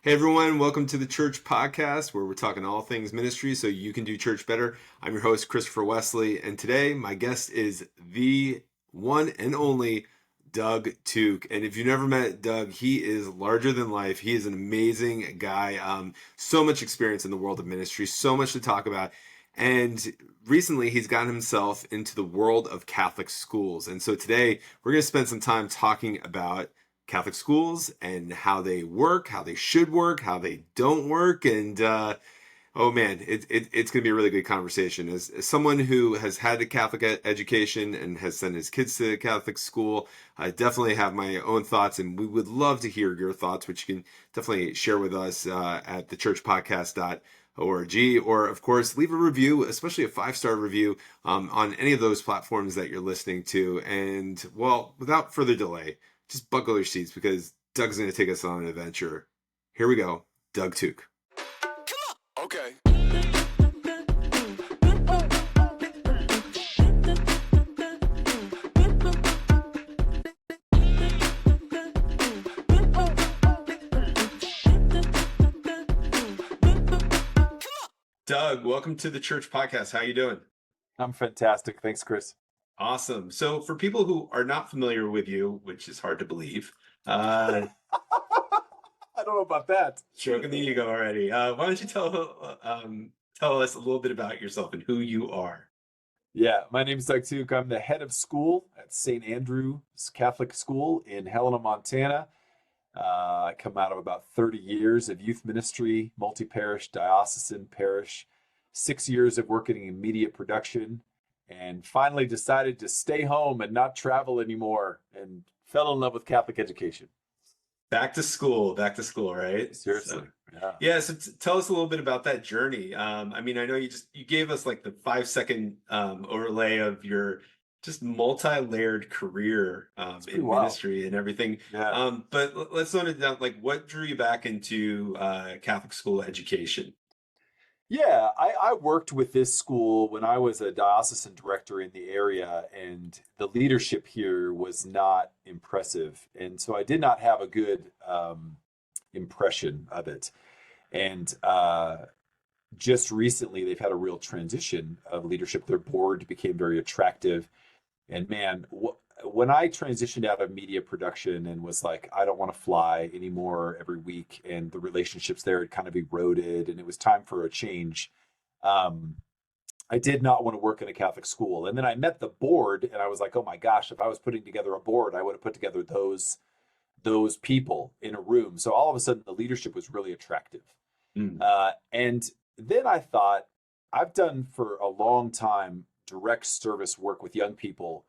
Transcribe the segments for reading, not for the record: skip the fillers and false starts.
Hey everyone, welcome to the Church Podcast where we're talking all things ministry so you can do church better. I'm your host, Christopher Wesley, and today my guest is the one and only Doug Tooke. And if you've never met Doug, he is larger than life. He is an amazing guy. So much experience in the world of ministry, so much to talk about. And recently he's gotten himself into the world of Catholic schools. And so today we're going to spend some time talking about Catholic schools and how they work, how they should work, how they don't work. And oh man, it's going to be a really good conversation. As someone who has had a Catholic education and has sent his kids to Catholic school, I definitely have my own thoughts, and we would love to hear your thoughts, which you can definitely share with us at thechurchpodcast.org, or of course leave a review, especially a 5-star review on any of those platforms that you're listening to. And well, without further delay, just buckle your seats because Doug's going to take us on an adventure. Here we go, Doug Tooke. Okay. Doug, welcome to the Church Podcast. How you doing? I'm fantastic. Thanks, Chris. Awesome. So for people who are not familiar with you, which is hard to believe, I don't know about that. stroking the ego already. Why don't you tell us a little bit about yourself and who you are? Yeah, my name is Doug Tooke. I'm the head of school at St. Andrew's Catholic School in Helena, Montana. I come out of about 30 years of youth ministry, multi-parish, diocesan parish, 6 years of working in media production, and finally decided to stay home and not travel anymore and fell in love with Catholic education. Back to school, right? Seriously. Yeah. So tell us a little bit about that journey. I know you gave us like the 5-second overlay of your just multi-layered career in ministry and everything. Yeah. But let's note it down. Like, what drew you back into Catholic school education? Yeah, I worked with this school when I was a diocesan director in the area, and the leadership here was not impressive. And so I did not have a good impression of it. And just recently, they've had a real transition of leadership. Their board became very attractive. And man, when I transitioned out of media production and was like, I don't want to fly anymore every week, and the relationships there had kind of eroded, and it was time for a change, I did not want to work in a Catholic school. And then I met the board, and I was like, oh my gosh, if I was putting together a board, I would have put together those people in a room. So all of a sudden, the leadership was really attractive. And then I thought, I've done for a long time direct service work with young people,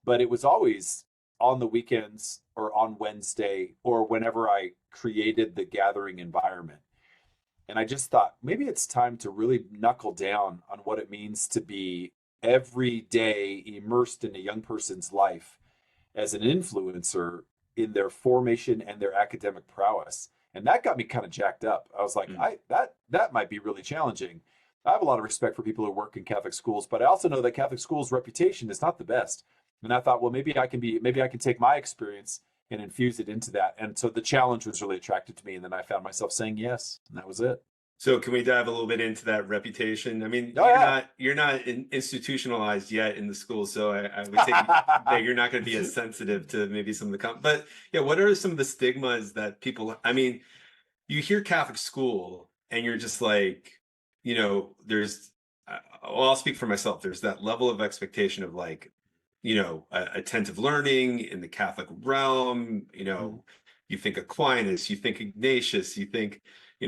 but it was always on the weekends or on Wednesday or whenever I created the gathering environment. And I just thought maybe it's time to really knuckle down on what it means to be every day immersed in a young person's life as an influencer in their formation and their academic prowess. And that got me kind of jacked up. I was like, that might be really challenging. I have a lot of respect for people who work in Catholic schools, but I also know that Catholic schools' reputation is not the best. And I thought, well, maybe I can take my experience and infuse it into that. And so the challenge was really attractive to me. And then I found myself saying yes, and that was it. So can we dive a little bit into that reputation? You're not institutionalized yet in the school, so I would say that you're not going to be as sensitive to maybe some of the but yeah, what are some of the stigmas that people? You hear Catholic school, and you're just like, there's. I'll speak for myself. There's that level of expectation of like, attentive learning in the Catholic realm. You think Aquinas, you think Ignatius, you think,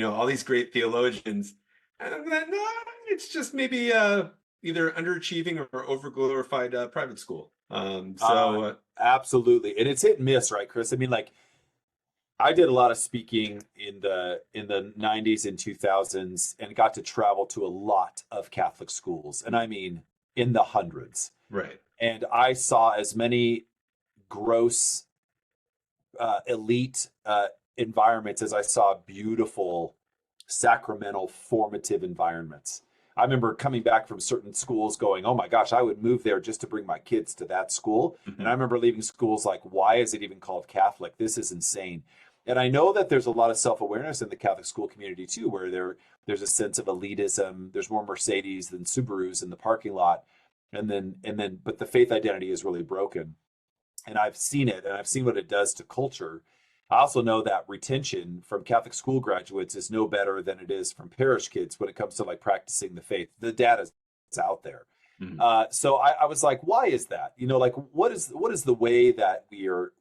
all these great theologians. And then, no, it's just maybe either underachieving or overglorified private school. Absolutely. And it's hit and miss, right, Chris? I did a lot of speaking in the 90s and 2000s and got to travel to a lot of Catholic schools. And I mean, in the hundreds. Right. And I saw as many gross elite environments as I saw beautiful sacramental formative environments. I remember coming back from certain schools going, oh my gosh, I would move there just to bring my kids to that school. And I remember leaving schools like, why is it even called Catholic? This is insane. And I know that there's a lot of self-awareness in the Catholic school community too, where there's a sense of elitism. There's more Mercedes than Subarus in the parking lot. But the faith identity is really broken. And I've seen it, and I've seen what it does to culture. I also know that retention from Catholic school graduates is no better than it is from parish kids when it comes to like practicing the faith. The data is out there. So I was like, why is that? Like what is the way that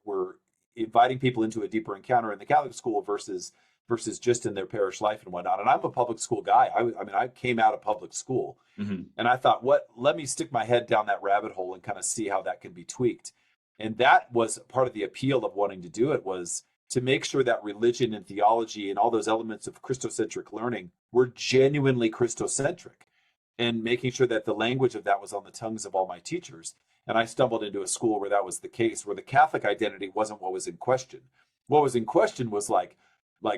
we're inviting people into a deeper encounter in the Catholic school versus just in their parish life and whatnot? And I'm a public school guy. I mean, I came out of public school, and I thought, let me stick my head down that rabbit hole and kind of see how that can be tweaked. And that was part of the appeal of wanting to do it, was to make sure that religion and theology and all those elements of Christocentric learning were genuinely Christocentric, and making sure that the language of that was on the tongues of all my teachers. And I stumbled into a school where that was the case, where the Catholic identity wasn't what was in question. What was in question was like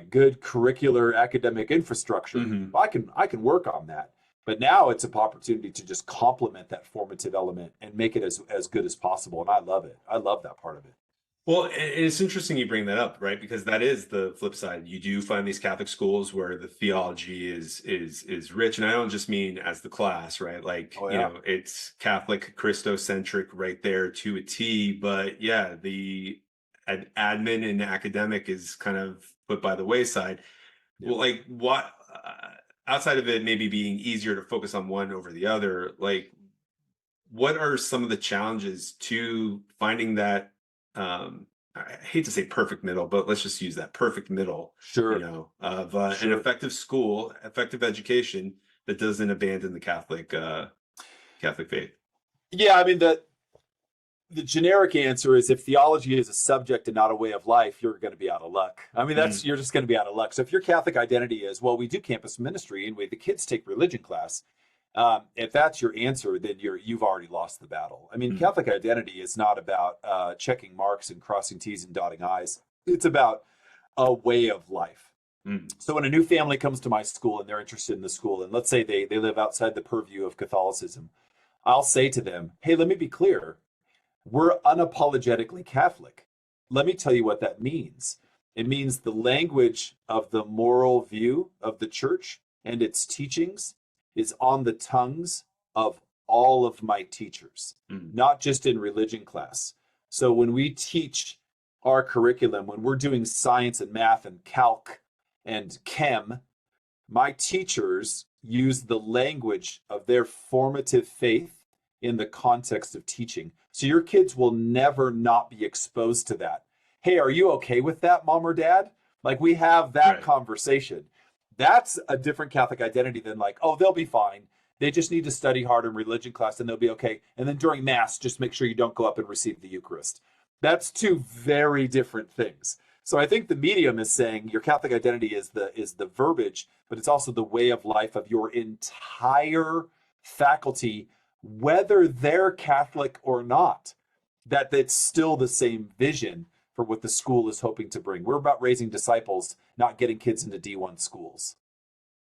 good curricular academic infrastructure. Well, I can work on that. But now it's an opportunity to just complement that formative element and make it as good as possible. And I love it. I love that part of it. Well, it's interesting you bring that up, right? Because that is the flip side. You do find these Catholic schools where the theology is rich, and I don't just mean as the class, right? Like, it's Catholic Christocentric right there to a T. But yeah, the admin and academic is kind of put by the wayside. Yeah. Well, like what outside of it maybe being easier to focus on one over the other, like what are some of the challenges to finding that? I hate to say perfect middle, but let's just use that perfect middle, of an effective school, effective education that doesn't abandon the Catholic faith. Yeah, I mean, the generic answer is if theology is a subject and not a way of life, you're going to be out of luck. I mean, you're just going to be out of luck. So if your Catholic identity is, well, we do campus ministry and the kids take religion class, if that's your answer, then you've already lost the battle. I mean, Catholic identity is not about checking marks and crossing T's and dotting I's. It's about a way of life. So when a new family comes to my school and they're interested in the school, and let's say they live outside the purview of Catholicism, I'll say to them, hey, let me be clear. We're unapologetically Catholic. Let me tell you what that means. It means the language of the moral view of the church and its teachings is on the tongues of all of my teachers, not just in religion class. So when we teach our curriculum, when we're doing science and math and calc and chem, my teachers use the language of their formative faith in the context of teaching. So your kids will never not be exposed to that. Hey, are you okay with that, mom or dad? Like we have that conversation. That's a different Catholic identity than like, oh, they'll be fine. They just need to study hard in religion class and they'll be okay. And then during Mass, just make sure you don't go up and receive the Eucharist. That's two very different things. So I think the medium is saying your Catholic identity is the verbiage, but it's also the way of life of your entire faculty, whether they're Catholic or not, that it's still the same vision for what the school is hoping to bring. We're about raising disciples, not getting kids into D1 schools.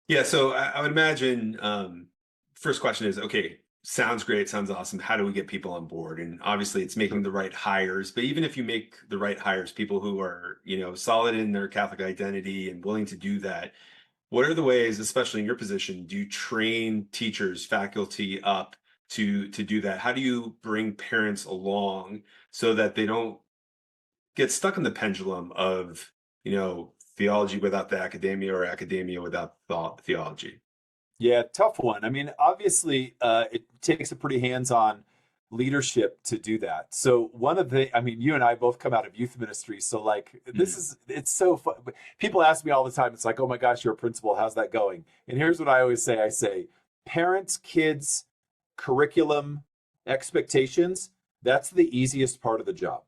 Yeah, so I would imagine first question is, okay, sounds great, sounds awesome. How do we get people on board? And obviously it's making the right hires, but even if you make the right hires, people who are, solid in their Catholic identity and willing to do that, what are the ways, especially in your position, do you train teachers, faculty up to do that? How do you bring parents along so that they don't get stuck in the pendulum of, theology without the academia or academia without theology? Yeah, tough one. I mean, obviously, it takes a pretty hands-on leadership to do that. So you and I both come out of youth ministry. So like, it's so fun. People ask me all the time, it's like, oh my gosh, you're a principal. How's that going? And here's what I always say. I say, parents, kids, curriculum, expectations, that's the easiest part of the job.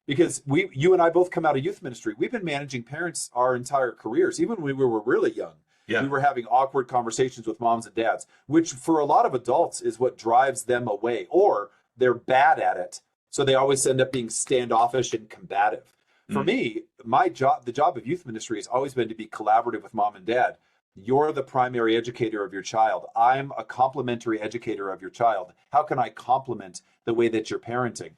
Because you and I both come out of youth ministry. We've been managing parents our entire careers, even when we were really young. Yeah. We were having awkward conversations with moms and dads, which for a lot of adults is what drives them away, or they're bad at it. So they always end up being standoffish and combative. For me, the job of youth ministry has always been to be collaborative with mom and dad. You're the primary educator of your child. I'm a complementary educator of your child. How can I complement the way that you're parenting?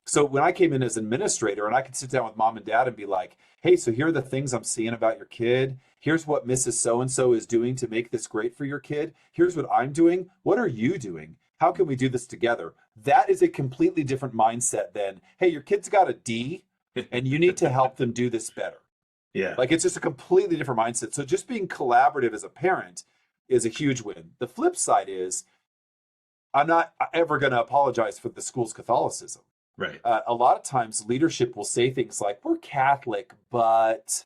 So when I came in as administrator and I could sit down with mom and dad and be like, hey, so here are the things I'm seeing about your kid. Here's what Mrs. So-and-so is doing to make this great for your kid. Here's what I'm doing. What are you doing? How can we do this together? That is a completely different mindset than, hey, your kid's got a D and you need to help them do this better. Yeah. Like it's just a completely different mindset. So just being collaborative as a parent is a huge win. The flip side is I'm not ever going to apologize for the school's Catholicism. Right. A lot of times leadership will say things like, we're Catholic, but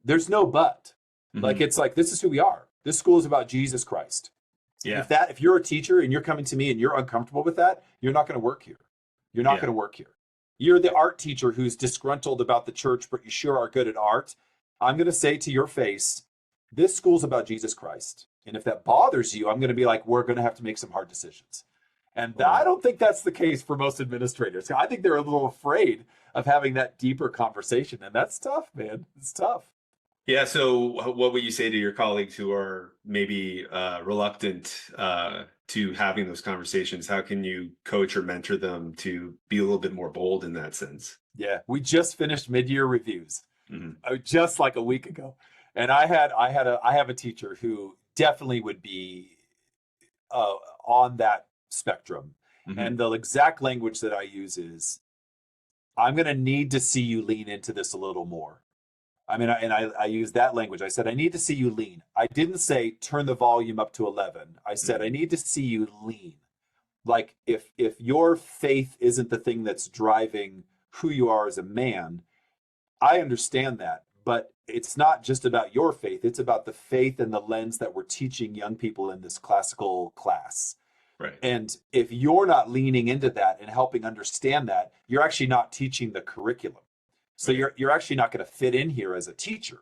there's no but. Like, it's like, this is who we are. This school is about Jesus Christ. Yeah. If you're a teacher and you're coming to me and you're uncomfortable with that, you're not going to work here. You're not going to work here. You're the art teacher who's disgruntled about the church, but you sure are good at art. I'm going to say to your face, this school's about Jesus Christ. And if that bothers you, I'm going to be like, we're going to have to make some hard decisions. And I don't think that's the case for most administrators. I think they're a little afraid of having that deeper conversation. And that's tough, man. It's tough. Yeah. So what would you say to your colleagues who are maybe reluctant to having those conversations? How can you coach or mentor them to be a little bit more bold in that sense? Yeah. We just finished mid-year reviews just like a week ago. And I have a teacher who definitely would be on that spectrum. And the exact language that I use is, I'm going to need to see you lean into this a little more. I mean, I use that language. I said, I need to see you lean. I didn't say turn the volume up to 11. I said, I need to see you lean. Like if your faith isn't the thing that's driving who you are as a man, I understand that. But it's not just about your faith. It's about the faith and the lens that we're teaching young people in this classical class. Right. And if you're not leaning into that and helping understand that, you're actually not teaching the curriculum. So you're actually not going to fit in here as a teacher.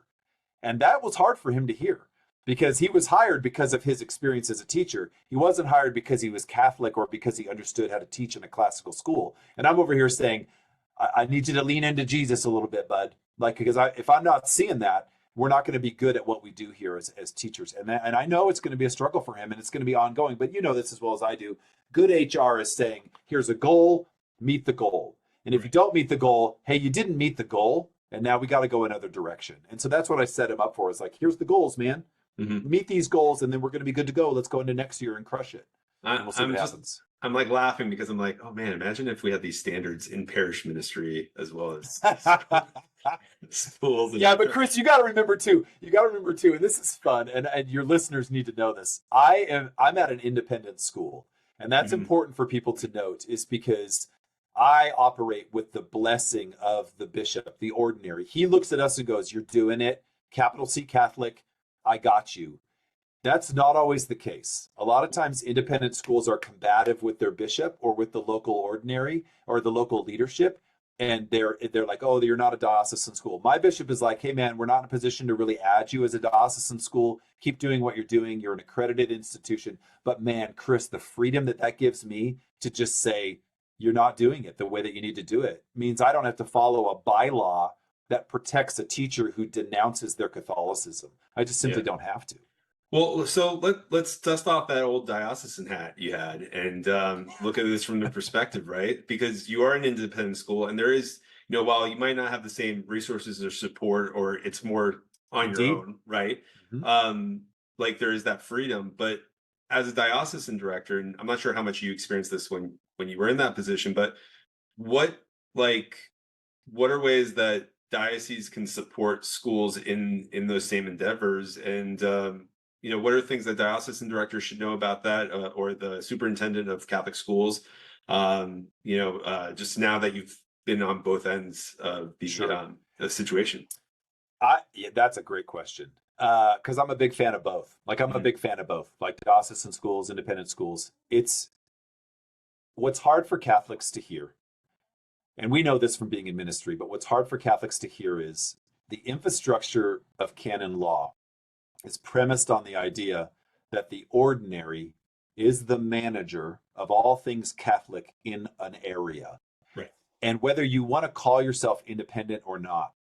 And that was hard for him to hear because he was hired because of his experience as a teacher. He wasn't hired because he was Catholic or because he understood how to teach in a classical school. And I'm over here saying, I need you to lean into Jesus a little bit, bud. Like, because if I'm not seeing that, we're not going to be good at what we do here as teachers. And I know it's going to be a struggle for him and it's going to be ongoing, but you know this as well as I do. Good HR is saying, here's a goal, meet the goal. And if you don't meet the goal, hey, you didn't meet the goal, and now we got to go another direction. And so that's what I set him up for. Is like, here's the goals, man. Meet these goals, and then we're going to be good to go. Let's go into next year and crush it. And we'll see what happens. I'm like laughing because I'm like, oh man, imagine if we had these standards in parish ministry as well as schools. Yeah, but Chris, you got to remember too, and this is fun, and your listeners need to know this. I'm at an independent school, and that's important for people to note, is because I operate with the blessing of the bishop, the ordinary. He looks at us and goes, you're doing it, capital C Catholic, I got you. That's not always the case. A lot of times independent schools are combative with their bishop or with the local ordinary or the local leadership. And they're like, oh, you're not a diocesan school. My bishop is like, hey man, we're not in a position to really add you as a diocesan school. Keep doing what you're doing. You're an accredited institution. But man, Chris, the freedom that gives me to just say, you're not doing it the way that you need to do it means I don't have to follow a bylaw that protects a teacher who denounces their Catholicism. I just simply don't have to. Well, so let's dust off that old diocesan hat you had and look at this from the perspective, right? Because you are an independent school, and there is, while you might not have the same resources or support, or it's more on your own, right? Like there is that freedom, but as a diocesan director, and I'm not sure how much you experienced this when you were in that position, but what are ways that dioceses can support schools in those same endeavors? And what are things that diocesan directors should know about that, or the superintendent of Catholic schools? Just now that you've been on both ends of the situation. That's a great question. Because I'm a big fan of both. I'm a big fan of both, like diocesan schools, independent schools. It's what's hard for Catholics to hear. And we know this from being in ministry, but what's hard for Catholics to hear is the infrastructure of canon law is premised on the idea that the ordinary is the manager of all things Catholic in an area. Right. And whether you want to call yourself independent or not,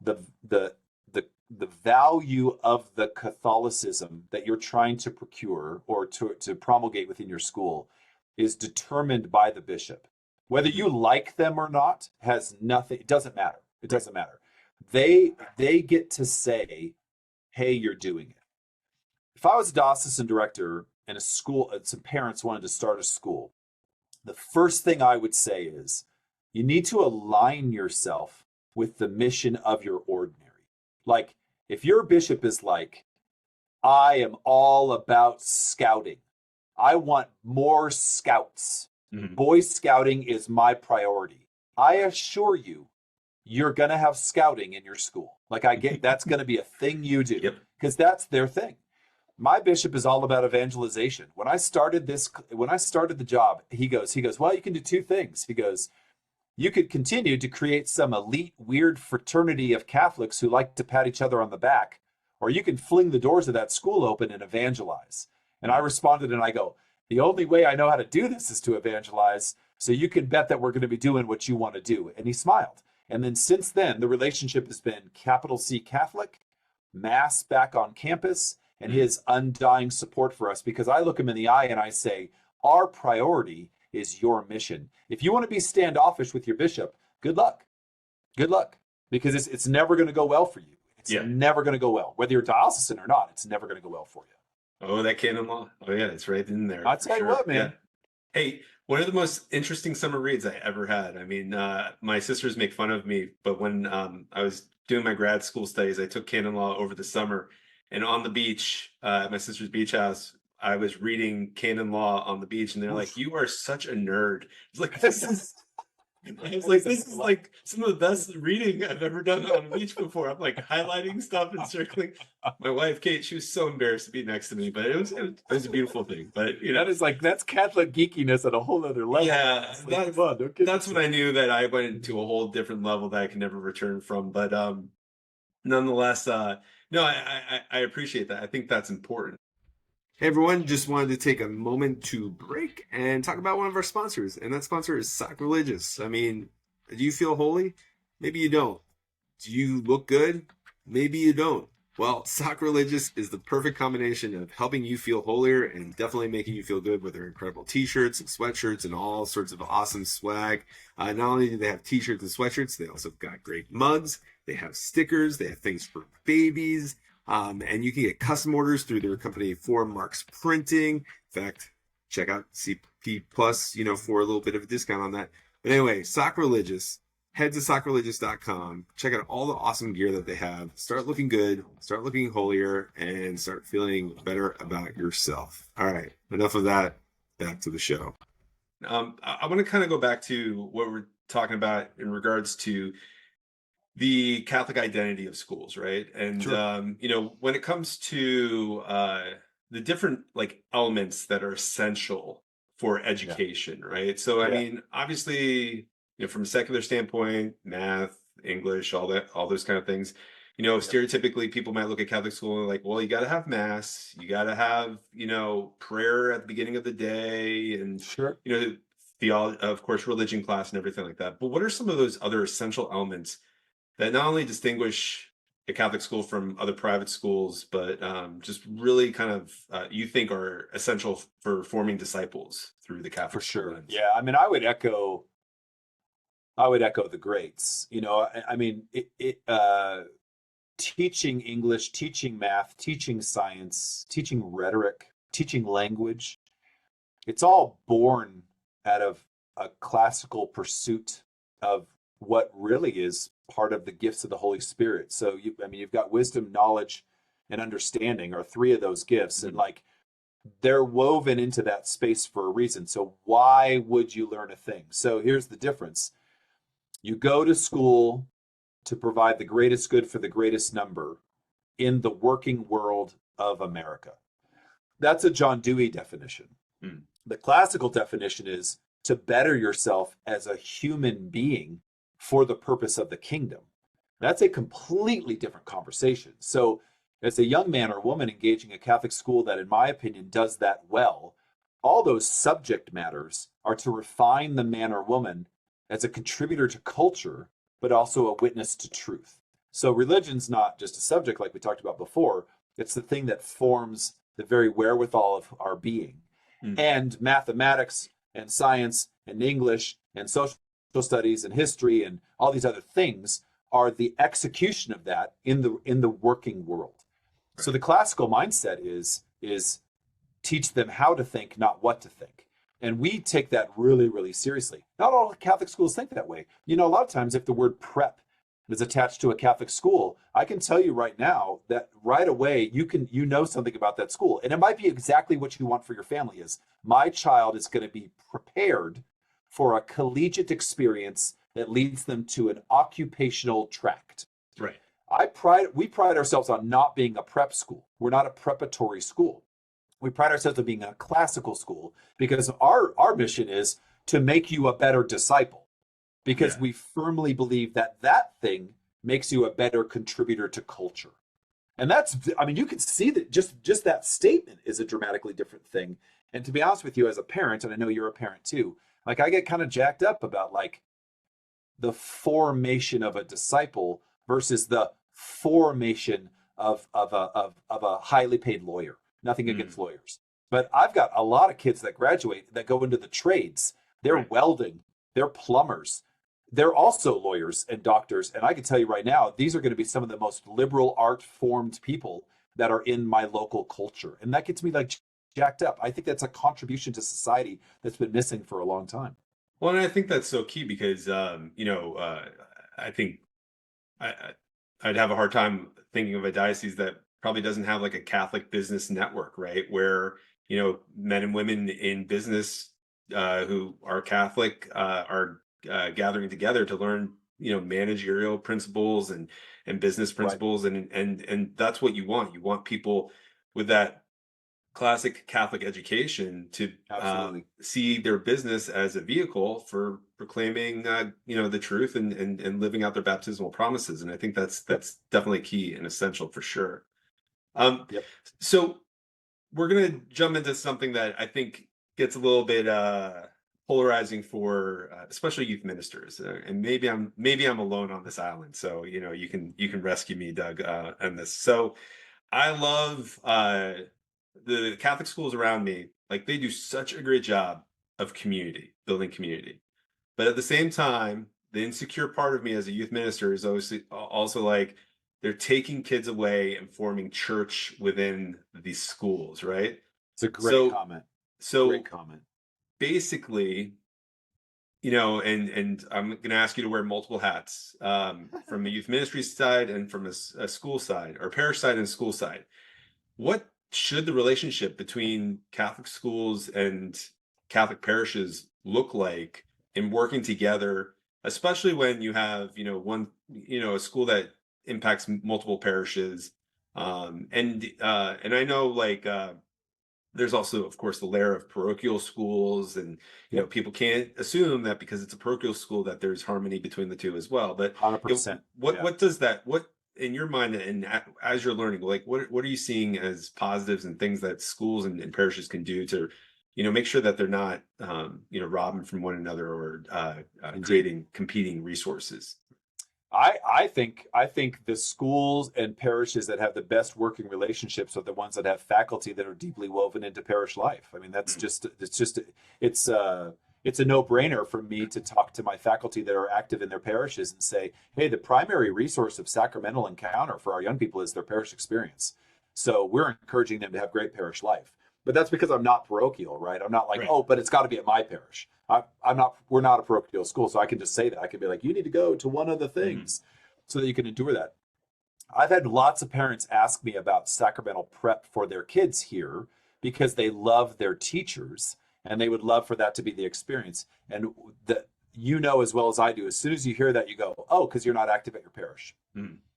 the value of the Catholicism that you're trying to procure or to promulgate within your school is determined by the bishop. Whether you like them or not has nothing. It doesn't matter. It doesn't matter. They get to say, "Hey, you're doing it." If I was a diocesan director and a school, and some parents wanted to start a school, the first thing I would say is, you need to align yourself with the mission of your ordinary. Like, if your bishop is like, I am all about scouting. I want more scouts. Boy Scouting is my priority. I assure you, you're going to have scouting in your school. Like, I get that's going to be a thing you do because that's their thing. My bishop is all about evangelization. When I started the job, he goes, well, you can do two things. He goes, you could continue to create some elite, weird fraternity of Catholics who like to pat each other on the back, or you can fling the doors of that school open and evangelize. And I responded and I go, the only way I know how to do this is to evangelize. So you can bet that we're going to be doing what you want to do. And he smiled. And then since then, the relationship has been capital C Catholic, Mass back on campus, and his undying support for us, because I look him in the eye and I say, our priority is your mission. If you want to be standoffish with your bishop, good luck. Good luck. Because it's never going to go well for you. It's never going to go well. Whether you're diocesan or not, it's never going to go well for you. Oh, that canon law. Oh, yeah, it's right in there. I'll tell you what, man. Yeah. Hey, one of the most interesting summer reads I ever had. I mean, my sisters make fun of me, but when I was doing my grad school studies, I took canon law over the summer. And on the beach, at my sister's beach house, I was reading canon law on the beach, and they're like, "You are such a nerd." It's like this is like some of the best reading I've ever done on a beach before. I'm like highlighting stuff and circling. My wife Kate, she was so embarrassed to be next to me, but it was a beautiful thing. But you know, that's Catholic geekiness at a whole other level. Yeah, that's when I knew that I went into a whole different level that I can never return from. But nonetheless, no, I appreciate that. I think that's important. Hey everyone, just wanted to take a moment to break and talk about one of our sponsors, and that sponsor is Sacrilegious. I mean, do you feel holy? Maybe you don't. Do you look good? Maybe you don't. Well, Sacrilegious is the perfect combination of helping you feel holier and definitely making you feel good with their incredible t-shirts and sweatshirts and all sorts of awesome swag. Not only do they have t-shirts and sweatshirts, they also got great mugs. They have stickers. They have things for babies. And you can get custom orders through their company, Four Marks Printing. In fact, check out CP Plus, for a little bit of a discount on that. But anyway, Sacrilegious, head to sacrilegious.com. Check out all the awesome gear that they have. Start looking good, start looking holier, and start feeling better about yourself. All right, enough of that. Back to the show. I want to kind of go back to what we're talking about in regards to the Catholic identity of schools, right? And Sure. When it comes to the different elements that are essential for education, right? So I mean, obviously, from a secular standpoint, math, English, all those kind of things. Stereotypically, people might look at Catholic school and like, well, you got to have mass, you got to have prayer at the beginning of the day, and Sure. theology, of course, religion class, and everything like that. But what are some of those other essential elements that not only distinguish a Catholic school from other private schools, but just really kind of you think are essential for forming disciples through the Catholic school lens? Yeah, I mean, I would echo the greats. I mean, teaching English, teaching math, teaching science, teaching rhetoric, teaching language, it's all born out of a classical pursuit of what really is part of the gifts of the Holy Spirit. So you've got wisdom, knowledge, and understanding are three of those gifts, and they're woven into that space for a reason. So why would you learn a thing? So here's the difference. You go to school to provide the greatest good for the greatest number in the working world of America. That's a John Dewey definition. The classical definition is to better yourself as a human being for the purpose of the kingdom. That's a completely different conversation. So as a young man or woman engaging a Catholic school that, in my opinion, does that well, all those subject matters are to refine the man or woman as a contributor to culture, but also a witness to truth. So religion's not just a subject like we talked about before. It's the thing that forms the very wherewithal of our being. And mathematics and science and English and social studies and history and all these other things are the execution of that in the working world. Right. So the classical mindset is teach them how to think, not what to think. And we take that really, really seriously. Not all Catholic schools think that way. You know, a lot of times if the word prep is attached to a Catholic school, I can tell you right now that right away you know something about that school. And it might be exactly what you want for your family is. My child is going to be prepared for a collegiate experience that leads them to an occupational tract. Right. We pride ourselves on not being a prep school. We're not a preparatory school. We pride ourselves on being a classical school because our mission is to make you a better disciple, because we firmly believe that thing makes you a better contributor to culture. And you can see that just that statement is a dramatically different thing. And to be honest with you, as a parent, and I know you're a parent too, like I get kind of jacked up about like the formation of a disciple versus the formation of a highly paid lawyer. Nothing against lawyers. But I've got a lot of kids that graduate that go into the trades. They're welding, they're plumbers. They're also lawyers and doctors. And I can tell you right now, these are going to be some of the most liberal art formed people that are in my local culture. And that gets me like jacked up. I think that's a contribution to society that's been missing for a long time. Well, and I think that's so key because, I think I'd have a hard time thinking of a diocese that probably doesn't have like a Catholic business network, right? Where, men and women in business who are Catholic are gathering together to learn, managerial principles and business principles. Right. And that's what you want. You want people with that classic Catholic education to see their business as a vehicle for proclaiming, the truth and living out their baptismal promises. And I think that's definitely key and essential for sure. So we're going to jump into something that I think gets a little bit polarizing for especially youth ministers. And maybe I'm alone on this island. So, you can rescue me, Doug, on this. So I love the Catholic schools around me. Like they do such a great job of building community. But at the same time, the insecure part of me as a youth minister is also like, they're taking kids away and forming church within these schools, right? It's a great comment. Great comment. Basically, and I'm going to ask you to wear multiple hats from a youth ministry side and from a school side, or parish side and school side. What should the relationship between Catholic schools and Catholic parishes look like in working together, especially when you have, a school that impacts multiple parishes. And I know there's also, of course, the layer of parochial schools, and people can't assume that because it's a parochial school that there's harmony between the two as well. But 100%. What does that, what in your mind, and as you're learning, like what are you seeing as positives and things that schools and parishes can do to make sure that they're not robbing from one another or creating competing resources? I think the schools and parishes that have the best working relationships are the ones that have faculty that are deeply woven into parish life. I mean, it's a no-brainer for me to talk to my faculty that are active in their parishes and say, hey, the primary resource of sacramental encounter for our young people is their parish experience. So we're encouraging them to have great parish life. But that's because I'm not parochial, right? I'm not like, right. Oh, but it's got to be at my parish. We're not a parochial school, so I can just say that. I can be like, you need to go to one of the things so that you can endure that. I've had lots of parents ask me about sacramental prep for their kids here because they love their teachers and they would love for that to be the experience. And as well as I do, as soon as you hear that, you go, oh, because you're not active at your parish.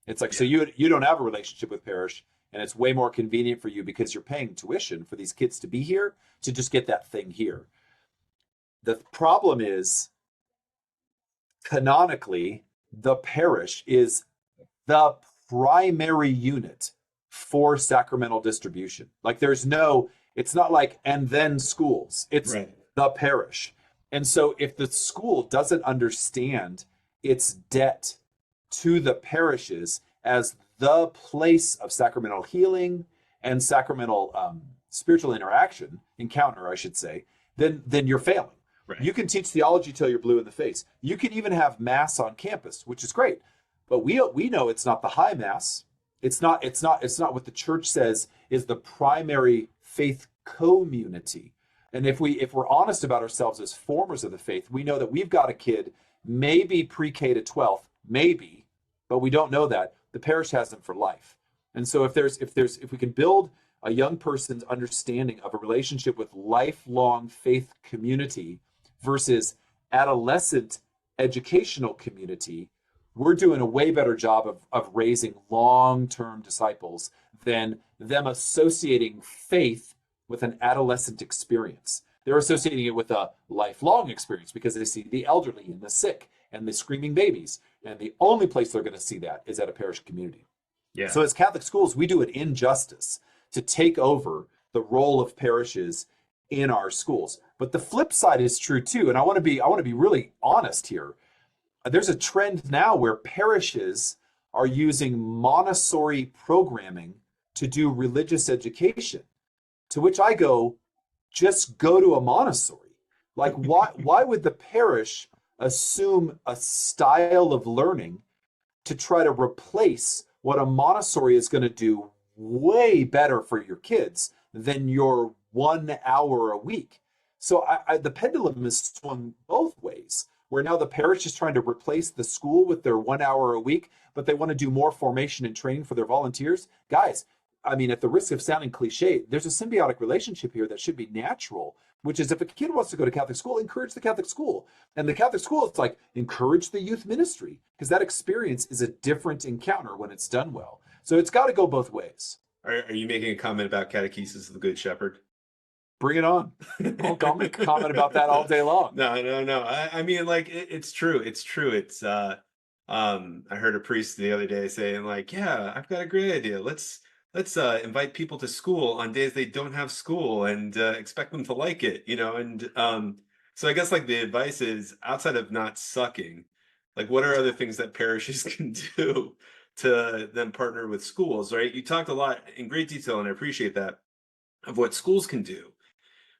It's like, so you don't have a relationship with parish, and it's way more convenient for you because you're paying tuition for these kids to be here to just get that thing here. The problem is, canonically, the parish is the primary unit for sacramental distribution. Like it's not like, and then schools, it's right. The parish. And so if the school doesn't understand its debt to the parishes as the place of sacramental healing and sacramental spiritual encounter, I should say, then you're failing. You can teach theology till you're blue in the face. You can even have mass on campus, which is great. But we know it's not the high mass. It's not what the church says is the primary faith community. And if we're honest about ourselves as formers of the faith, we know that we've got a kid, maybe pre-K to 12th, maybe, but we don't know that. The parish has them for life. And so if we can build a young person's understanding of a relationship with lifelong faith community versus adolescent educational community, we're doing a way better job of raising long-term disciples than them associating faith with an adolescent experience. They're associating it with a lifelong experience because they see the elderly and the sick and the screaming babies. And the only place they're going to see that is at a parish community. Yeah. So as Catholic schools, we do an injustice to take over the role of parishes in our schools. But the flip side is true too. And I want to be really honest here. There's a trend now where parishes are using Montessori programming to do religious education, to which I go, just go to a Montessori. Like, why would the parish assume a style of learning to try to replace what a Montessori is going to do way better for your kids than your 1 hour a week? So the pendulum is swung both ways, where now the parish is trying to replace the school with their 1 hour a week, but they want to do more formation and training for their volunteers. Guys, I mean, at the risk of sounding cliche, there's a symbiotic relationship here that should be natural, which is if a kid wants to go to Catholic school, encourage the Catholic school. And the Catholic school, it's like, encourage the youth ministry, because that experience is a different encounter when it's done well. So it's got to go both ways. Are you making a comment about catechesis of the Good Shepherd? Bring it on. I'll make a comment about that all day long. No. I mean, like, it's true. It's true. It's I heard a priest the other day saying, like, yeah, I've got a great idea. Let's invite people to school on days they don't have school and expect them to like it, and so I guess, like, the advice is, outside of not sucking, like, what are other things that parishes can do to then partner with schools, right? You talked a lot in great detail, and I appreciate that, of what schools can do.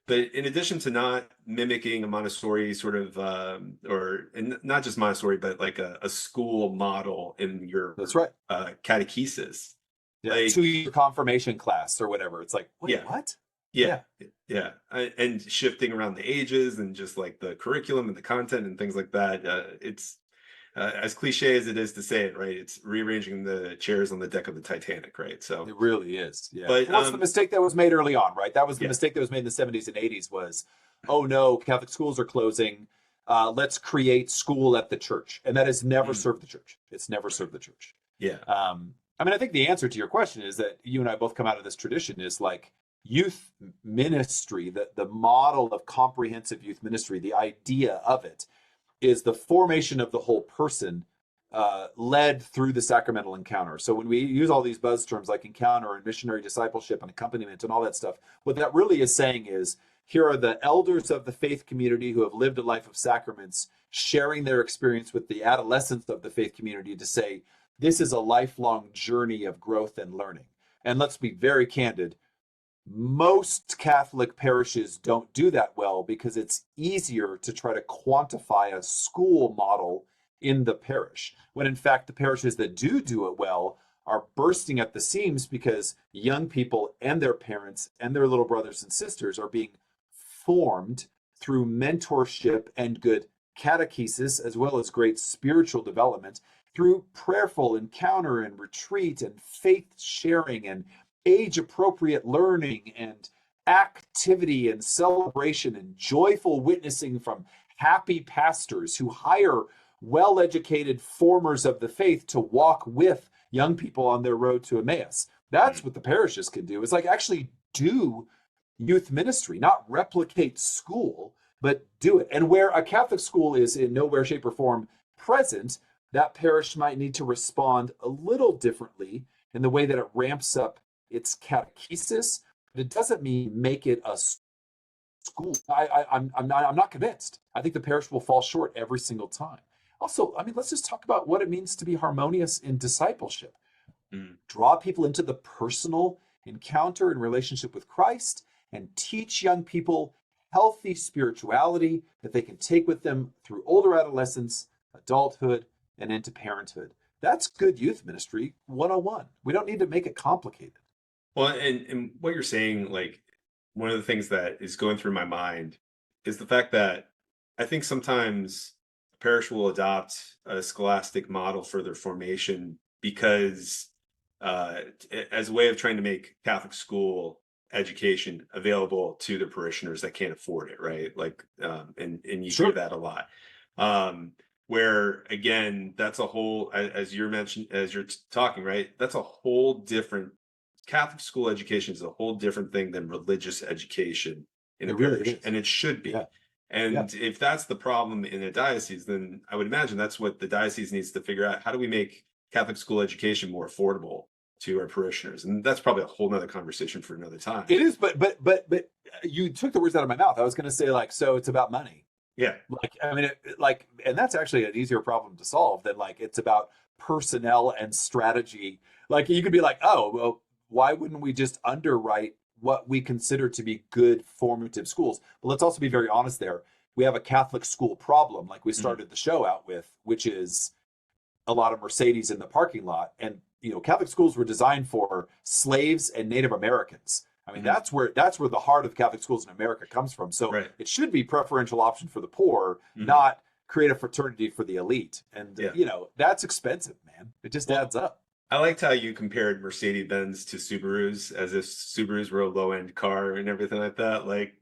But in addition to not mimicking a Montessori sort of, and not just Montessori, but like a school model in your That's right. Catechesis. Yeah, Like, 2-year confirmation class or whatever. It's like, wait, Yeah. what? Yeah. And shifting around the ages and just like the curriculum and the content and things like that. It's as cliche as it is to say it, right? It's rearranging the chairs on the deck of the Titanic, right? So It really is. Yeah. But, What's the mistake that was made early on, right? That was the Yeah. mistake that was made in the 70s and 80s was, oh no, Catholic schools are closing. Let's create school at the church. And that has never served the church. It's never served the church. yeah. I mean, I think the answer to your question is that you and I both come out of this tradition is like youth ministry, the model of comprehensive youth ministry, the idea of it is the formation of the whole person led through the sacramental encounter. So when we use all these buzz terms like encounter and missionary discipleship and accompaniment and all that stuff, what that really is saying is here are the elders of the faith community who have lived a life of sacraments, sharing their experience with the adolescents of the faith community to say, this is a lifelong journey of growth and learning. And let's be very candid. Most Catholic parishes don't do that well because it's easier to try to quantify a school model in the parish, when in fact the parishes that do it well are bursting at the seams because young people and their parents and their little brothers and sisters are being formed through mentorship and good catechesis, as well as great spiritual development, through prayerful encounter and retreat and faith sharing and age-appropriate learning and activity and celebration and joyful witnessing from happy pastors who hire well-educated formers of the faith to walk with young people on their road to Emmaus. That's what the parishes can do, is like actually do youth ministry, not replicate school, but do it. And where a Catholic school is in no way, shape, or form present, that parish might need to respond a little differently in the way that it ramps up its catechesis, but it doesn't mean make it a school. I'm not convinced. I think the parish will fall short every single time. Also, I mean, let's just talk about what it means to be harmonious in discipleship. Draw people into the personal encounter and relationship with Christ and teach young people healthy spirituality that they can take with them through older adolescence, adulthood, and into parenthood. That's good youth ministry 101. We don't need to make it complicated. Well, and what you're saying, like one of the things that is going through my mind is the fact that I think sometimes a parish will adopt a scholastic model for their formation because as a way of trying to make Catholic school education available to the parishioners that can't afford it, right? Like, and you hear that a lot. Where again, that's a whole, as you're mentioned, as you're talking, right? That's a whole different Catholic school education is a whole different thing than religious education in a It really parish, is. and it should be. Yeah. And Yeah. if that's the problem in a diocese, then I would imagine that's what the diocese needs to figure out. How do we make Catholic school education more affordable to our parishioners? And that's probably a whole nother conversation for another time. It is, but you took the words out of my mouth. I was going to say, like, so it's about money. Yeah. Like, I mean, and that's actually an easier problem to solve than like it's about personnel and strategy. Like, you could be like, oh, well, why wouldn't we just underwrite what we consider to be good formative schools? But let's also be very honest there. We have a Catholic school problem, like we started the show out with, which is a lot of Mercedes in the parking lot. And, Catholic schools were designed for slaves and Native Americans. I mean, that's where the heart of Catholic schools in America comes from. So it should be preferential option for the poor, not create a fraternity for the elite. And, that's expensive, man. It just adds up. I liked how you compared Mercedes-Benz to Subarus as if Subarus were a low-end car and everything like that. Like,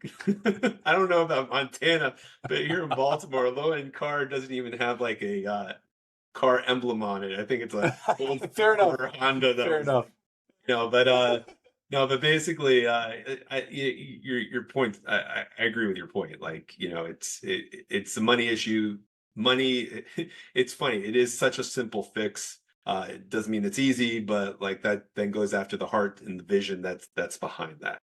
I don't know about Montana, but here in Baltimore, a low-end car doesn't even have like a car emblem on it. I think it's a old Fair enough. Honda. Fair enough. But basically, your point. I agree with your point. Like, it's a money issue. Money. It's funny. It is such a simple fix. It doesn't mean it's easy, but like that then goes after the heart and the vision that's behind that.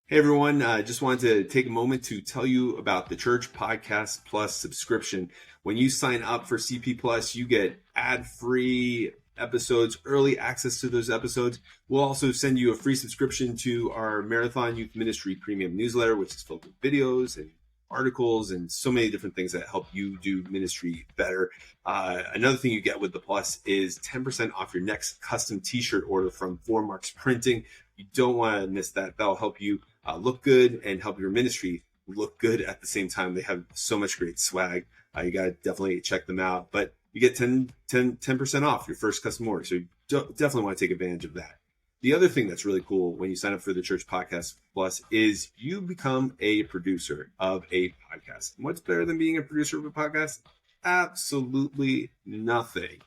Hey everyone, I just wanted to take a moment to tell you about the Church Podcast Plus subscription. When you sign up for CP Plus, you get ad-free episodes, early access to those episodes. We'll also send you a free subscription to our Marathon Youth Ministry Premium newsletter, which is filled with videos and articles and so many different things that help you do ministry better. Another thing you get with the Plus is 10% off your next custom t-shirt order from 4 Marks Printing. You don't want to miss that. That'll help you look good and help your ministry look good at the same time. They have so much great swag. You got to definitely check them out. But you get 10% off your first custom order. So you definitely want to take advantage of that. The other thing that's really cool when you sign up for the Church Podcast Plus is you become a producer of a podcast. And what's better than being a producer of a podcast? Absolutely nothing.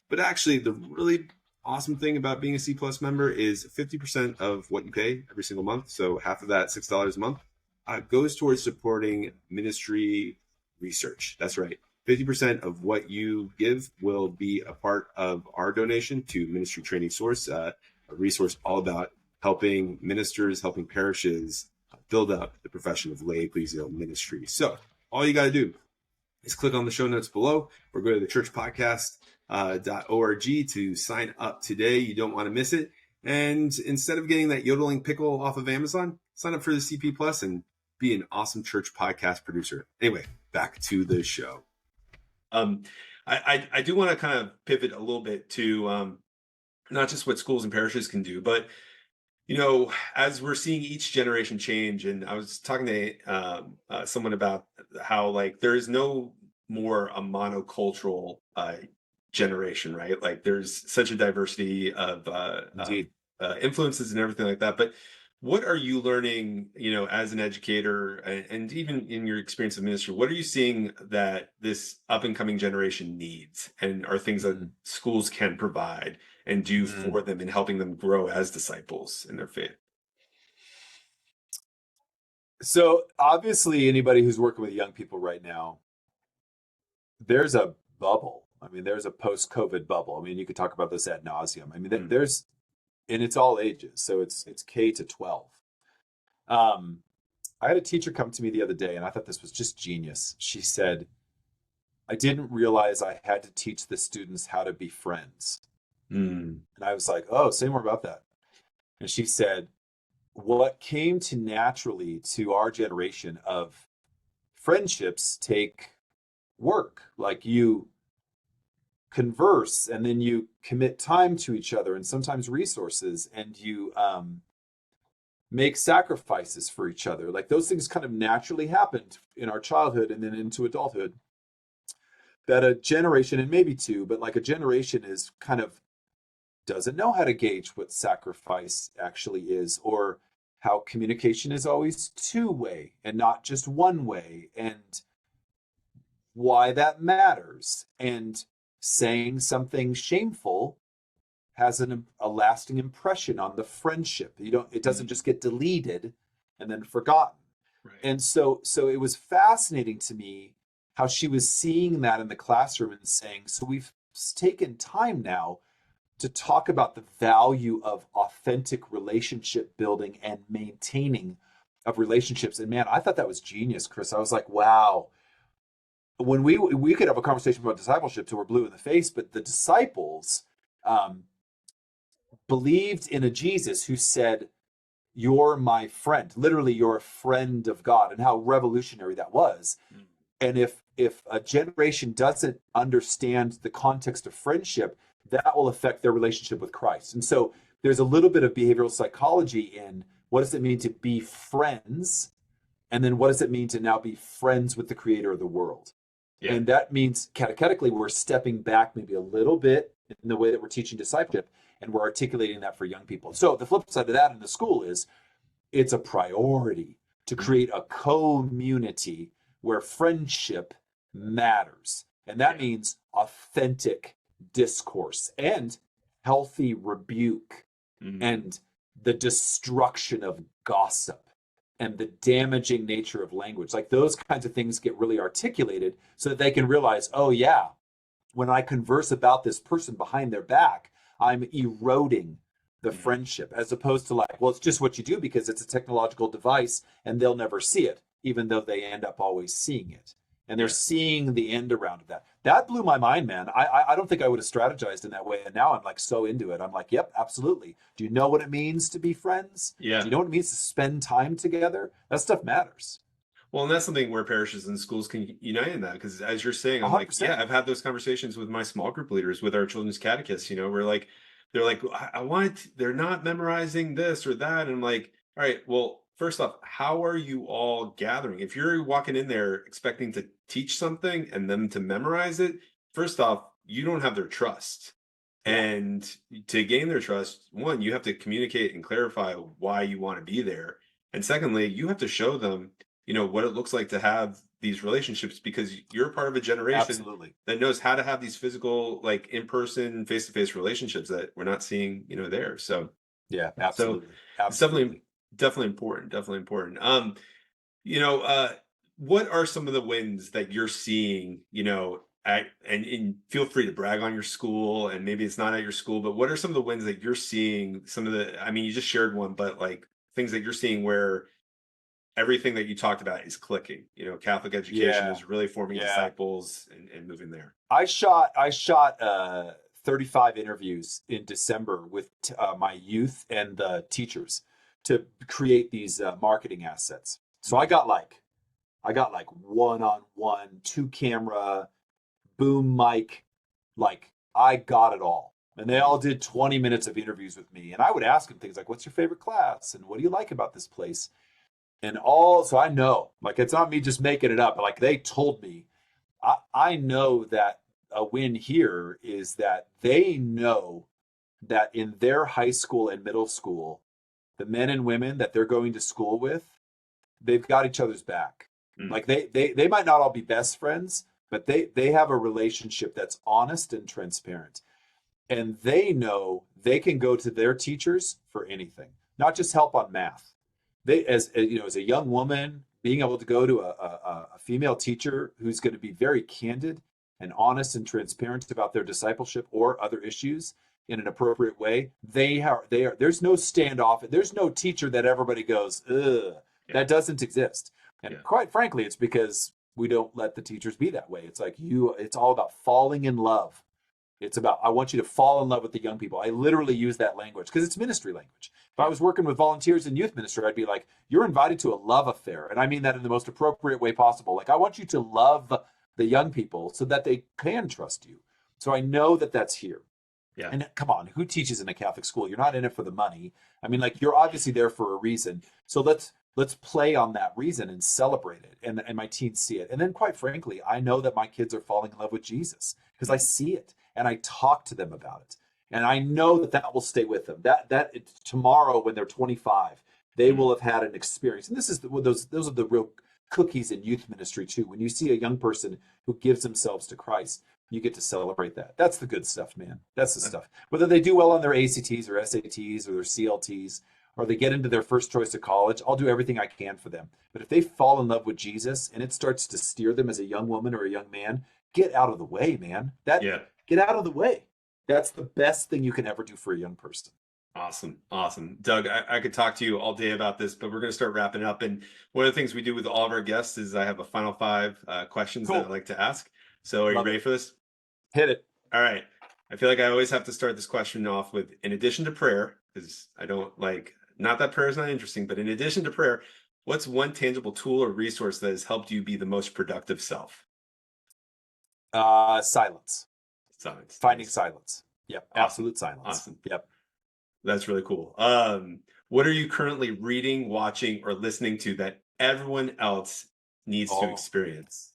But actually, the really awesome thing about being a C Plus member is 50% of what you pay every single month. So half of that, $6 a month, goes towards supporting ministry research. That's right. 50% of what you give will be a part of our donation to Ministry Training Source, a resource all about helping ministers, helping parishes build up the profession of lay ecclesial ministry. So all you got to do is click on the show notes below or go to the churchpodcast.org to sign up today. You don't want to miss it. And instead of getting that yodeling pickle off of Amazon, sign up for the CP Plus and be an awesome church podcast producer. Anyway, back to the show. I do want to kind of pivot a little bit to not just what schools and parishes can do, but as we're seeing each generation change, and I was talking to someone about how like there is no more a monocultural generation, right? Like there's such a diversity of influences and everything like that. But what are you learning, as an educator and even in your experience of ministry, what are you seeing that this up and coming generation needs and are things that schools can provide and do for them in helping them grow as disciples in their faith? So obviously anybody who's working with young people right now, there's a bubble. I mean, there's a post-COVID bubble. I mean, you could talk about this ad nauseum. I mean, there's, and it's all ages. So it's K to 12. I had a teacher come to me the other day and I thought this was just genius. She said, I didn't realize I had to teach the students how to be friends. And I was like, oh, say more about that. And she said, what came to naturally to our generation of friendships take work. Like you converse and then you commit time to each other and sometimes resources, and you make sacrifices for each other. Like those things kind of naturally happened in our childhood and then into adulthood. That a generation, and maybe two, but like a generation is kind of doesn't know how to gauge what sacrifice actually is, or how communication is always two-way and not just one way, and why that matters. And saying something shameful has a lasting impression on the friendship. It doesn't just get deleted and then forgotten. Right. And so it was fascinating to me how she was seeing that in the classroom and saying, so we've taken time now to talk about the value of authentic relationship building and maintaining of relationships. And man, I thought that was genius, Chris. I was like, wow. When we could have a conversation about discipleship till we're blue in the face, but the disciples believed in a Jesus who said, "You're my friend." Literally, you're a friend of God, and how revolutionary that was. Mm. And if a generation doesn't understand the context of friendship, that will affect their relationship with Christ. And so there's a little bit of behavioral psychology in what does it mean to be friends, and then what does it mean to now be friends with the creator of the world. Yeah. And that means catechetically we're stepping back maybe a little bit in the way that we're teaching discipleship, and we're articulating that for young people. So the flip side of that in the school is it's a priority to create a community where friendship matters. And that means authentic discourse and healthy rebuke and the destruction of gossip and the damaging nature of language. Like those kinds of things get really articulated so that they can realize, oh yeah, when I converse about this person behind their back, I'm eroding the friendship, as opposed to like, well, it's just what you do because it's a technological device and they'll never see it, even though they end up always seeing it. And they're seeing the end around of that. That blew my mind, man. I don't think I would have strategized in that way. And now I'm like so into it. I'm like, yep, absolutely. Do you know what it means to be friends? Yeah. Do you know what it means to spend time together? That stuff matters. Well, and that's something where parishes and schools can unite in that. Because as you're saying, I'm 100%. like, yeah, I've had those conversations with my small group leaders, with our children's catechists, we're like, they're like, they're not memorizing this or that. And I'm like, all right, well, first off, how are you all gathering? If you're walking in there expecting to teach something and them to memorize it, first off, you don't have their trust. And to gain their trust, one, you have to communicate and clarify why you want to be there. And secondly, you have to show them, what it looks like to have these relationships, because you're part of a generation that knows how to have these physical, like in-person, face-to-face relationships that we're not seeing, there. So yeah, absolutely. So it's definitely important. Definitely important. What are some of the wins that you're seeing, and feel free to brag on your school, and maybe it's not at your school, but what are some of the wins that you're seeing? You just shared one, but like things that you're seeing where everything that you talked about is clicking. Catholic education is really forming disciples and moving there. I shot 35 interviews in December with my youth and the teachers to create these marketing assets. So I got like one-on-one, 2-camera, boom mic, like I got it all. And they all did 20 minutes of interviews with me. And I would ask them things like, what's your favorite class? And what do you like about this place? So I know, like, it's not me just making it up, but like they told me, I know that a win here is that they know that in their high school and middle school, the men and women that they're going to school with, they've got each other's back. Like they might not all be best friends, but they have a relationship that's honest and transparent. And they know they can go to their teachers for anything, not just help on math. As a young woman, being able to go to a female teacher who's going to be very candid and honest and transparent about their discipleship or other issues in an appropriate way, there's no standoff. There's no teacher that everybody goes, ugh. That doesn't exist. And quite frankly, it's because we don't let the teachers be that way. It's like it's all about falling in love It's about, I want you to fall in love with the young people. I literally use that language because it's ministry language. If I was working with volunteers in youth ministry, I'd be like, you're invited to a love affair. And I mean that in the most appropriate way possible. Like, I want you to love the young people so that they can trust you. So I know that that's here. Yeah. And come on, who teaches in a Catholic school? You're not in it for the money. I mean, like, you're obviously there for a reason. So let's play on that reason and celebrate it. And my teens see it. And then quite frankly, I know that my kids are falling in love with Jesus because I see it and I talk to them about it. And I know that that will stay with them. That tomorrow when they're 25, they will have had an experience. And this is those are the real cookies in youth ministry too. When you see a young person who gives themselves to Christ, you get to celebrate that. That's the good stuff, man. That's the stuff. Whether they do well on their ACTs or SATs or their CLTs, or they get into their first choice of college, I'll do everything I can for them. But if they fall in love with Jesus and it starts to steer them as a young woman or a young man, get out of the way, man. Get out of the way. That's the best thing you can ever do for a young person. Awesome. Doug, I could talk to you all day about this, but we're going to start wrapping up. And one of the things we do with all of our guests is I have a final 5 questions that I'd like to ask. So are you ready for this? Hit it. All right. I feel like I always have to start this question off with, in addition to prayer, because I don't like, not that prayer is not interesting, but in addition to prayer, what's one tangible tool or resource that has helped you be the most productive self? Silence. Finding silence. Yep. Awesome. Absolute silence. Awesome. Yep. That's really cool. What are you currently reading, watching, or listening to that everyone else needs to experience?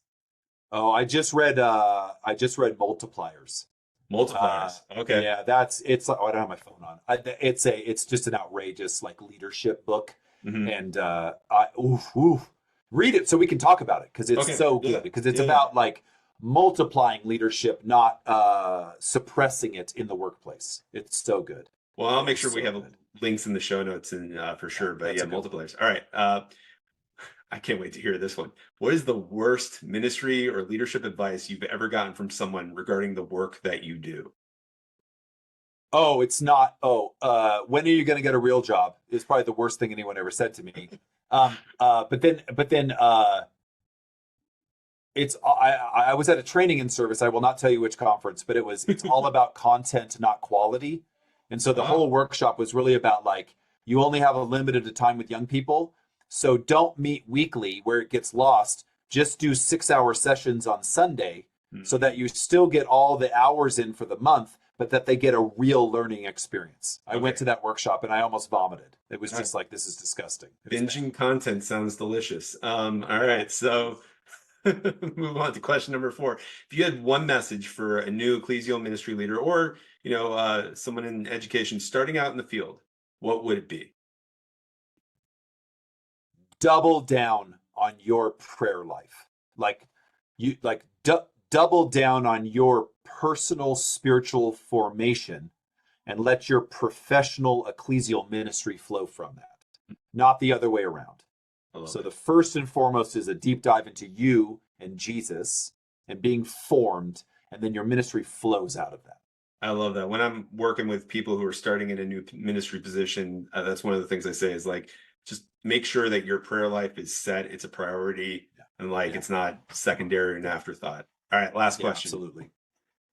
I just read Multipliers. Okay. Yeah, it's I don't have my phone on. It's just an outrageous like leadership book. And read it so we can talk about it because it's so good because it's about like multiplying leadership, not suppressing it in the workplace. It's so good. Well, I'll make sure we have links in the show notes and for sure. But yeah, Multipliers. All right. I can't wait to hear this one. What is the worst ministry or leadership advice you've ever gotten from someone regarding the work that you do? Oh, it's not. When are you going to get a real job? Is probably the worst thing anyone ever said to me. But then, it's. I was at a training in service. I will not tell you which conference, but it's all about content, not quality. And so the whole workshop was really about like you only have a limited time with young people, so don't meet weekly where it gets lost. Just do 6-hour sessions on Sunday, so that you still get all the hours in for the month, but that they get a real learning experience. I went to that workshop and I almost vomited. It was just like, this is disgusting. Binging content sounds delicious. All right, so move on to question number 4. If you had one message for a new ecclesial ministry leader or, someone in education starting out in the field, what would it be? Double down on your prayer life. Double down on your personal spiritual formation and let your professional ecclesial ministry flow from that, not the other way around. So the first and foremost is a deep dive into you and Jesus and being formed, and then your ministry flows out of that. I love that. When I'm working with people who are starting in a new ministry position, that's one of the things I say is like, just make sure that your prayer life is set. It's a priority and it's not secondary or an afterthought. All right. Last question. Absolutely.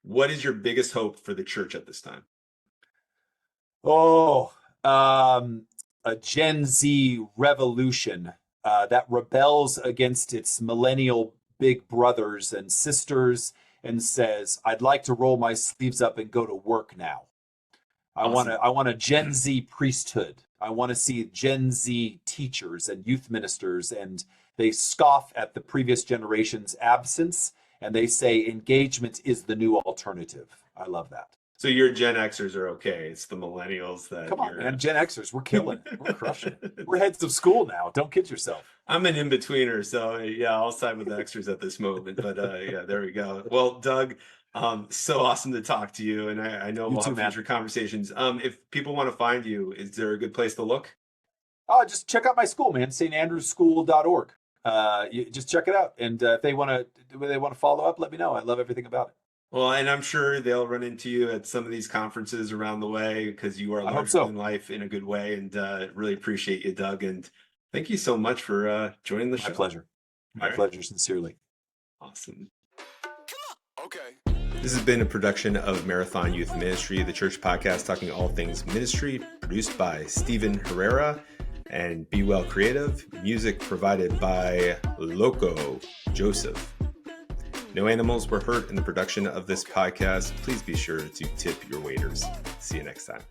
What is your biggest hope for the church at this time? A Gen Z revolution that rebels against its millennial big brothers and sisters and says, I'd like to roll my sleeves up and go to work now. I want a Gen Z priesthood. I want to see Gen Z teachers and youth ministers, and they scoff at the previous generation's absence, and they say engagement is the new alternative. I love that. So your Gen Xers are okay. It's the millennials that come on, man. Gen Xers, we're killing it. We're crushing it. We're heads of school now. Don't kid yourself. I'm an in-betweener, so yeah, I'll side with the Xers at this moment. But yeah, there we go. Well, Doug, so awesome to talk to you, and I know we'll have future conversations. If people want to find you, is there a good place to look? Just check out my school, man. standrewsschool.org. You just check it out, and if they want to follow up, let me know. I love everything about it. Well, and I'm sure they'll run into you at some of these conferences around the way because you are larger than life in a good way, and really appreciate you, Doug. And thank you so much for joining the show. My pleasure. My pleasure, sincerely. Awesome. Okay. This has been a production of Marathon Youth Ministry, the church podcast talking all things ministry, produced by Stephen Herrera and Be Well Creative. Music provided by Loco Joseph. No animals were hurt in the production of this podcast. Please be sure to tip your waiters. See you next time.